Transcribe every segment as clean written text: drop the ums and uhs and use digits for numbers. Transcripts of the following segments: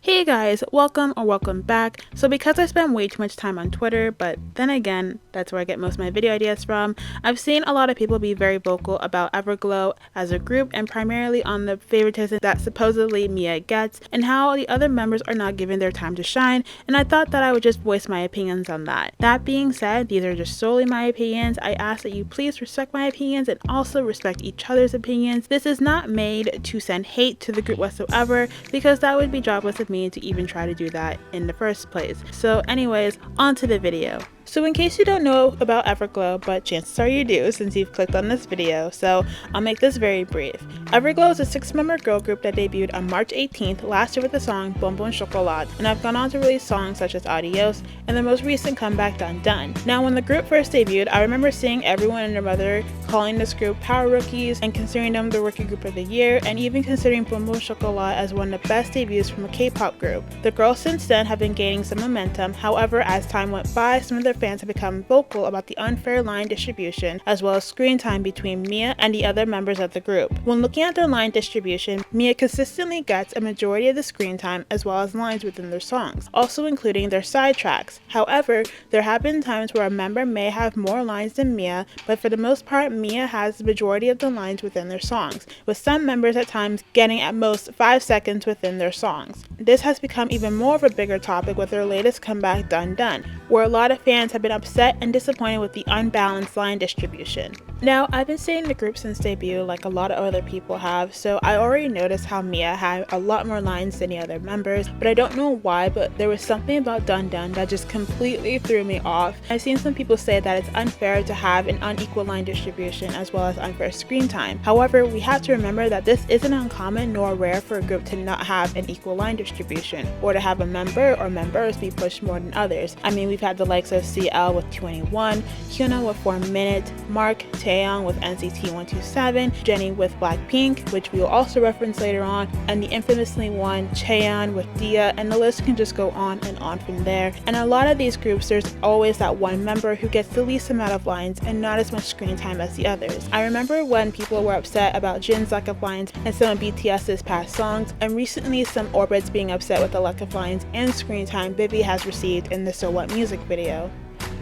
Hey guys, welcome or welcome back. So because I spend way too much time on Twitter, but then again, that's where I get most of my video ideas from, I've seen a lot of people be very vocal about Everglow as a group and primarily on the favoritism that supposedly 𝕊𝕐𝕟 gets and how the other members are not given their time to shine, and I thought that I would just voice my opinions on that. That being said, these are just solely my opinions. I ask that you please respect my opinions and also respect each other's opinions. This is not made to send hate to the group whatsoever, because that would be jobless of me to even try to do that in the first place. So anyways, on to the video. So in case you don't know about Everglow, but chances are you do since you've clicked on this video, so I'll make this very brief. Everglow is a 6-member girl group that debuted on March 18th last year with the song 𝕊𝕠𝕔𝕚𝕤𝕤, and have gone on to release songs such as 𝕄𝙟 and their most recent comeback 𝙏𝙬𝙞𝙩𝙚. Now when the group first debuted, I remember seeing everyone and their mother calling this group Power Rookies and considering them the Rookie Group of the Year, and even considering 𝕊𝕠𝕔𝕚𝕤𝕤 as one of the best debuts from a K-pop group. The girls since then have been gaining some momentum. However, as time went by, some of their fans have become vocal about the unfair line distribution as well as screen time between 𝕊𝕐𝕟 and the other members of the group. When looking at their line distribution, 𝕊𝕐𝕟 consistently gets a majority of the screen time as well as lines within their songs, also including their side tracks. However, there have been times where a member may have more lines than 𝕊𝕐𝕟, but for the most part, 𝕊𝕐𝕟 has the majority of the lines within their songs, with some members at times getting at most 5 seconds within their songs. This has become even more of a bigger topic with their latest comeback 𝙏𝙬𝙞𝙩𝙚, where a lot of fans have been upset and disappointed with the unbalanced line distribution. Now, I've been seeing the group since debut like a lot of other people have, so I already noticed how 𝕊𝕐𝕟 had a lot more lines than the other members, but I don't know why, but there was something about 𝙏𝙬𝙞𝙩𝙚 that just completely threw me off. I've seen some people say that it's unfair to have an unequal line distribution as well as unfair screen time. However, we have to remember that this isn't uncommon nor rare for a group to not have an equal line distribution, or to have a member or members be pushed more than others. I mean, we've had the likes of CL with 2NE1, Hyuna with 4 Minute, Mark, Taeyong with NCT 127, Jennie with Blackpink, which we will also reference later on, and the infamously one Chaeyeon with 𝕄𝙄, and the list can just go on and on from there. And a lot of these groups, there's always that one member who gets the least amount of lines and not as much screen time as the others. I remember when people were upset about Jin's lack of lines and some of BTS's past songs, and recently some orbits being upset with the lack of lines and screen time 𝐵𝑖 has received in the So What music video.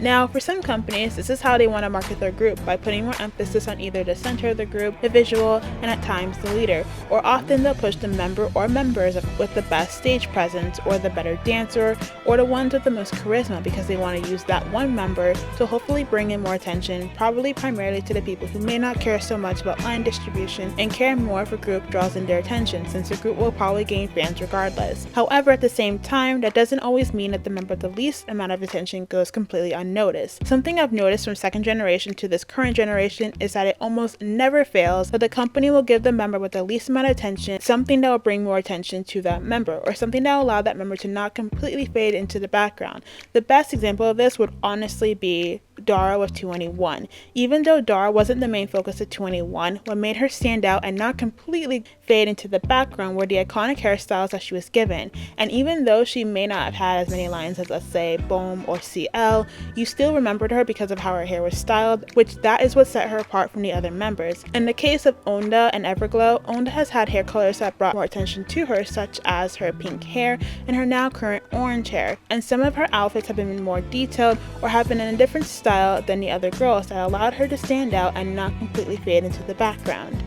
Now, for some companies, this is how they want to market their group, by putting more emphasis on either the center of the group, the visual, and at times the leader, or often they'll push the member or members with the best stage presence, or the better dancer, or the ones with the most charisma, because they want to use that one member to hopefully bring in more attention, probably primarily to the people who may not care so much about line distribution and care more if a group draws in their attention, since the group will probably gain fans regardless. However, at the same time, that doesn't always mean that the member with the least amount of attention goes completely unnoticed. Something I've noticed from second generation to this current generation is that it almost never fails that the company will give the member with the least amount of attention something that will bring more attention to that member, or something that will allow that member to not completely fade into the background. The best example of this would honestly be 𝙠╗ with 2NE1. Even though 𝙠╗ wasn't the main focus of 2NE1, what made her stand out and not completely fade into the background were the iconic hairstyles that she was given. And even though she may not have had as many lines as, let's say, 𝕚𝕚𝕐𝕟 or CL, you still remembered her because of how her hair was styled, which that is what set her apart from the other members. In the case of 𝕚 and Everglow, 𝕚 has had hair colors that brought more attention to her, such as her pink hair and her now current orange hair, and some of her outfits have been more detailed or have been in a different style than the other girls that allowed her to stand out and not completely fade into the background.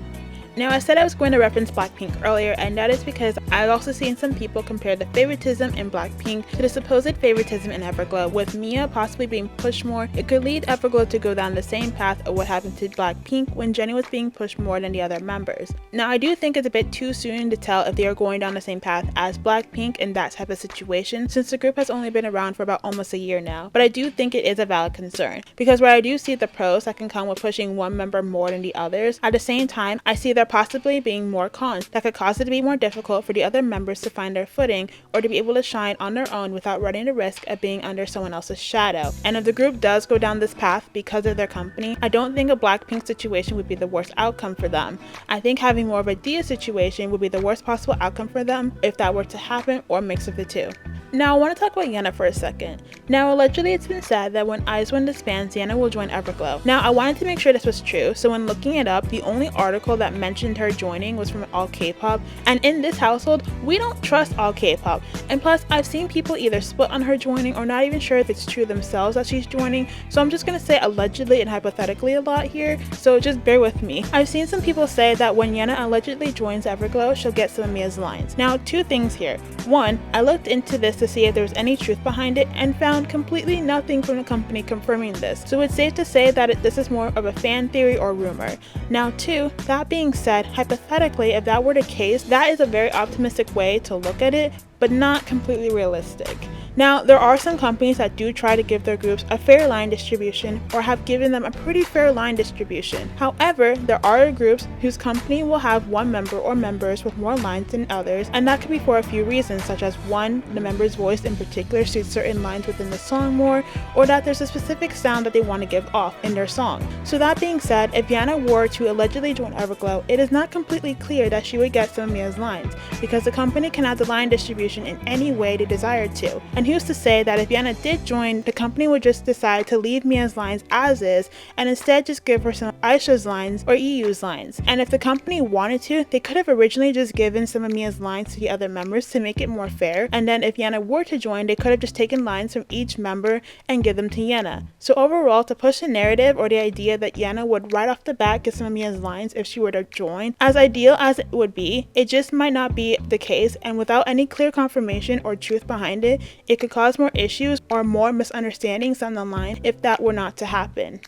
Now, I said I was going to reference Blackpink earlier, and that is because I've also seen some people compare the favoritism in Blackpink to the supposed favoritism in Everglow, with 𝕊𝕐𝕟 possibly being pushed more. It could lead Everglow to go down the same path of what happened to Blackpink when Jennie was being pushed more than the other members. Now, I do think it's a bit too soon to tell if they are going down the same path as Blackpink in that type of situation, since the group has only been around for about almost a year now, but I do think it is a valid concern, because where I do see the pros that can come with pushing one member more than the others, at the same time, I see there possibly being more cons that could cause it to be more difficult for the other members to find their footing or to be able to shine on their own without running the risk of being under someone else's shadow. And if the group does go down this path because of their company, I don't think a Blackpink situation would be the worst outcome for them. I think having more of a 𝕊𝕗𝕗 situation would be the worst possible outcome for them if that were to happen, or a mix of the two. Now I want to talk about 𝕄𝕚 for a second. Now allegedly it's been said that when 𝕤𝑚 disbands, 𝕄𝕚 will join Everglow. Now I wanted to make sure this was true, so when looking it up, the only article that mentioned her joining was from All K-pop, and in this household, we don't trust All K-pop. And plus, I've seen people either split on her joining or not even sure if it's true themselves that she's joining, so I'm just gonna say allegedly and hypothetically a lot here, so just bear with me. I've seen some people say that when 𝕄𝕚 allegedly joins Everglow, she'll get some of Mia's lines. Now, two things here. One, I looked into this to see if there was any truth behind it and found completely nothing from the company confirming this, so it's safe to say that this is more of a fan theory or rumor. Now two, that being said, hypothetically, if that were the case, that is a very optimistic way to look at it, but not completely realistic. Now, there are some companies that do try to give their groups a fair line distribution or have given them a pretty fair line distribution. However, there are groups whose company will have one member or members with more lines than others, and that could be for a few reasons, such as one, the member's voice in particular suits certain lines within the song more, or that there's a specific sound that they want to give off in their song. So that being said, if 𝕄𝕚 were to allegedly join Everglow, it is not completely clear that she would get some of Mia's lines, because the company can add the line distribution in any way they desire to. And who's to say that if 𝕄𝕚 did join, the company would just decide to leave Mia's lines as is and instead just give her some of Aisha's lines or 𝕄𝕢's lines. And if the company wanted to, they could have originally just given some of Mia's lines to the other members to make it more fair, and then if 𝕄𝕚 were to join, they could have just taken lines from each member and give them to 𝕄𝕚. So overall, to push the narrative or the idea that 𝕄𝕚 would right off the bat get some of Mia's lines if she were to join, as ideal as it would be, it just might not be the case, and without any clear confirmation or truth behind it, it could cause more issues or more misunderstandings down the line if that were not to happen.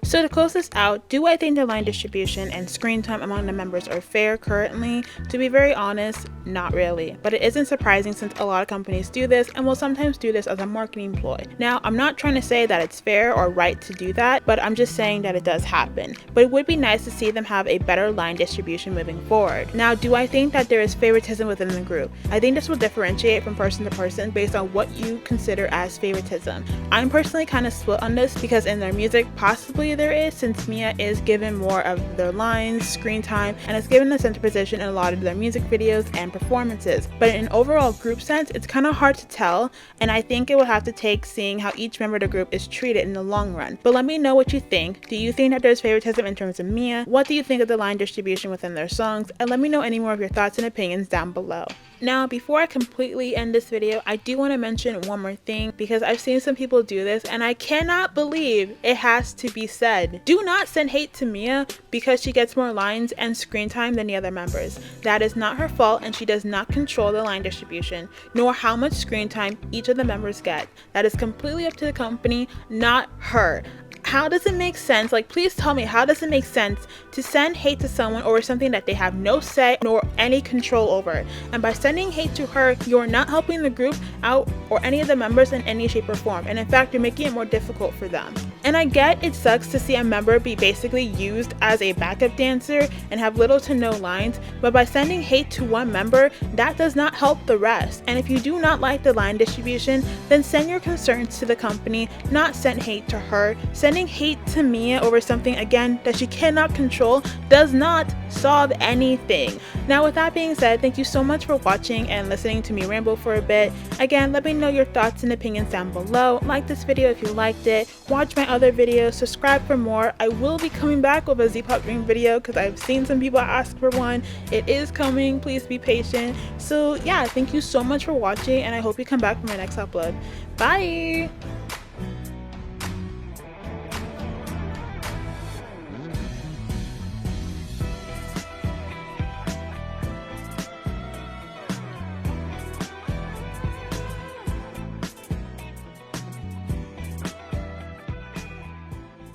So to close this out, do I think the line distribution and screen time among the members are fair currently? To be very honest, not really. But it isn't surprising since a lot of companies do this and will sometimes do this as a marketing ploy. Now, I'm not trying to say that it's fair or right to do that, but I'm just saying that it does happen. But it would be nice to see them have a better line distribution moving forward. Now, do I think that there is favoritism within the group? I think this will differentiate from person to person based on what you consider as favoritism. I'm personally kind of split on this because in their music, possibly there is, since 𝕄𝕚 is given more of their lines, screen time, and is given the center position in a lot of their music videos and performances. But in an overall group sense, it's kind of hard to tell, and I think it will have to take seeing how each member of the group is treated in the long run. But let me know what you think. Do you think that there's favoritism in terms of 𝕄𝕚? What do you think of the line distribution within their songs? And let me know any more of your thoughts and opinions down below. Now, before I completely end this video, I do want to mention one more thing because I've seen some people do this and I cannot believe it has to be said. Do not send hate to 𝕄𝕚 because she gets more lines and screen time than the other members. That is not her fault, and she does not control the line distribution, nor how much screen time each of the members get. That is completely up to the company, not her. How does it make sense? Like, please tell me, how does it make sense to send hate to someone over something that they have no say nor any control over? And by sending hate to her, you're not helping the group out or any of the members in any shape or form. And in fact, you're making it more difficult for them. And I get it sucks to see a member be basically used as a backup dancer and have little to no lines, but by sending hate to one member, that does not help the rest. And if you do not like the line distribution, then send your concerns to the company, not send hate to her. Sending hate to 𝕄𝕚 over something, again, that she cannot control does not solve anything. Now, with that being said, thank you so much for watching and listening to me ramble for a bit. Again, let me know your thoughts and opinions down below. Like this video if you liked it. Watch my other videos. Subscribe for more. I will be coming back with a 𝕊𝕡𝕗 dream video because I've seen some people ask for one. It is coming. Please be patient. So yeah, thank you so much for watching, and I hope you come back for my next upload. Bye!